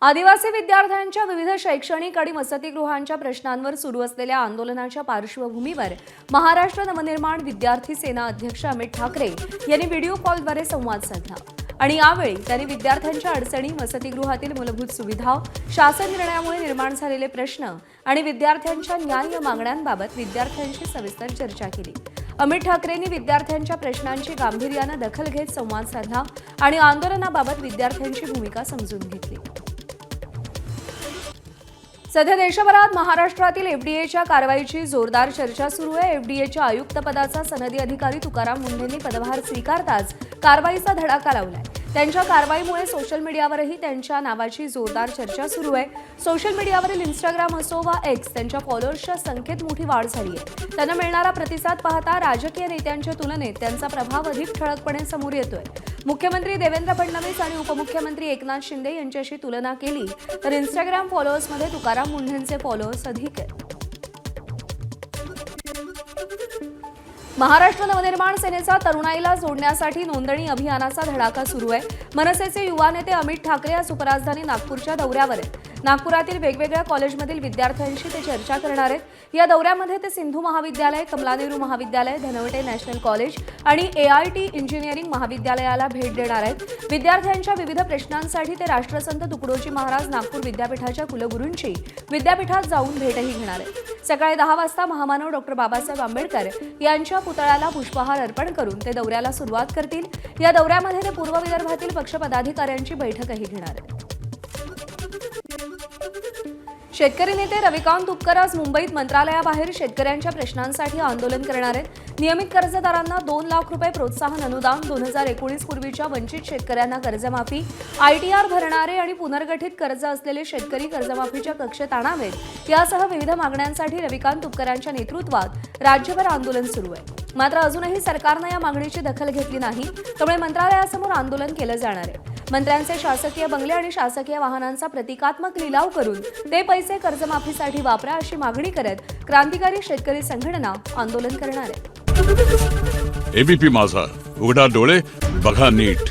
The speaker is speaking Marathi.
आदिवासी विद्यार्थ्यांच्या विविध शैक्षणिक आणि वसतिगृहांच्या प्रश्नांवर सुरू असलेल्या आंदोलनाच्या पार्श्वभूमीवर महाराष्ट्र नवनिर्माण विद्यार्थी सेना अध्यक्ष अमित ठाकरे यांनी व्हिडिओ कॉलद्वारे संवाद साधला आणि यावेळी त्यांनी विद्यार्थ्यांच्या अडचणी, वसतिगृहातील मूलभूत सुविधा, शासन निर्णयामुळे निर्माण झालेले प्रश्न आणि विद्यार्थ्यांच्या न्याय्य मागण्यांबाबत विद्यार्थ्यांशी सविस्तर चर्चा केली। अमित ठाकरेंनी विद्यार्थ्यांच्या प्रश्नांची गांभीर्याने दखल घेत संवाद साधला आणि आंदोलनाबाबत विद्यार्थ्यांची भूमिका समजून घेतली। सध्या देशभरात महाराष्ट्रातील एफडीएच्या कारवाईची जोरदार चर्चा सुरू आहे। एफडीएच्या आयुक्तपदाचा सनदी अधिकारी तुकाराम मुंढेंनी पदभार स्वीकारताच कारवाईचा धडाका लावलाय। त्यांच्या कारवाईमुळे सोशल मीडियावरही त्यांच्या नावाची जोरदार चर्चा सुरू आहे। सोशल मीडियावरील इंस्टाग्राम असो वा एक्स त्यांच्या फॉलोअर्सच्या संख्येत मोठी वाढ झाली आहे। त्यांना मिळणारा प्रतिसाद पाहता राजकीय नेत्यांच्या तुलनेत त्यांचा प्रभाव अधिक ठळकपणे समोर येतोय। मुख्यमंत्री देवेंद्र फडणवीस आणि उपमुख्यमंत्री एकनाथ शिंदे यांच्याशी तुलना केली तर इंस्टाग्राम फॉलोअर्समध्ये तुकाराम मुंढेंचे फॉलोअर्स अधिक आहेत। महाराष्ट्र नवनिर्माण सेनेचा तरुणाईला जोडण्यासाठी नोंदणी अभियानाचा धडाका सुरू आहे। मनसेचे युवा नेते अमित ठाकरे आज उपराजधानी नागपूरच्या दौऱ्यावर आहेत। नागपुरातील वेगवेगळ्या कॉलेजमधील विद्यार्थ्यांशी ते चर्चा करणार आहेत। या दौऱ्यामध्ये ते सिंधू महाविद्यालय, कमला नेहरू महाविद्यालय, धनवटे नॅशनल कॉलेज आणि एआयटी इंजिनिअरिंग महाविद्यालयाला भेट देणार आहेत। विद्यार्थ्यांच्या विविध प्रश्नांसाठी ते राष्ट्रसंत तुकडोजी महाराज नागपूर विद्यापीठाच्या कुलगुरूंची विद्यापीठात जाऊन भेटही घेणार आहेत। सकाळी 10 वाजता महामानव डॉक्टर बाबासाहेब आंबेडकर यांच्या पुतळ्याला पुष्पहार अर्पण करून ते दौऱ्याला सुरुवात करतील। या दौऱ्यामध्ये ते पूर्व विदर्भातील पक्ष पदाधिकाऱ्यांची बैठकही घेणार आहेत। शेतकरी नेते रविकांत तुपकर आज मुंबईत मंत्रालयाबाहेर शेतकऱ्यांच्या प्रश्नांसाठी आंदोलन करणार आहेत। नियमित कर्जदारांना 2 लाख रुपये प्रोत्साहन अनुदान, 2019 पूर्वीच्या वंचित शेतकऱ्यांना कर्जमाफी, आयटीआर भरणारे आणि पुनर्गठित कर्ज असलेले शेतकरी कर्जमाफीच्या कक्षेत आणावेत यासह विविध मागण्यांसाठी रविकांत तुपकरांच्या नेतृत्वात राज्यभर आंदोलन सुरू आहे। मात्र अजूनही सरकारने या मागणीची दखल घेतली नाही, त्यामुळे मंत्रालयासमोर आंदोलन केलं जाणार आहे। मंत्र्यांचे शासकीय बंगले आणि शासकीय वाहनांचा प्रतिकात्मक लिलाव करून ते पैसे कर्जमाफीसाठी वापरा अशी मागणी करत क्रांतिकारी शेतकरी संघटना आंदोलन करणार आहे। एबीपी माझा, उघडा डोळे बघा नीट।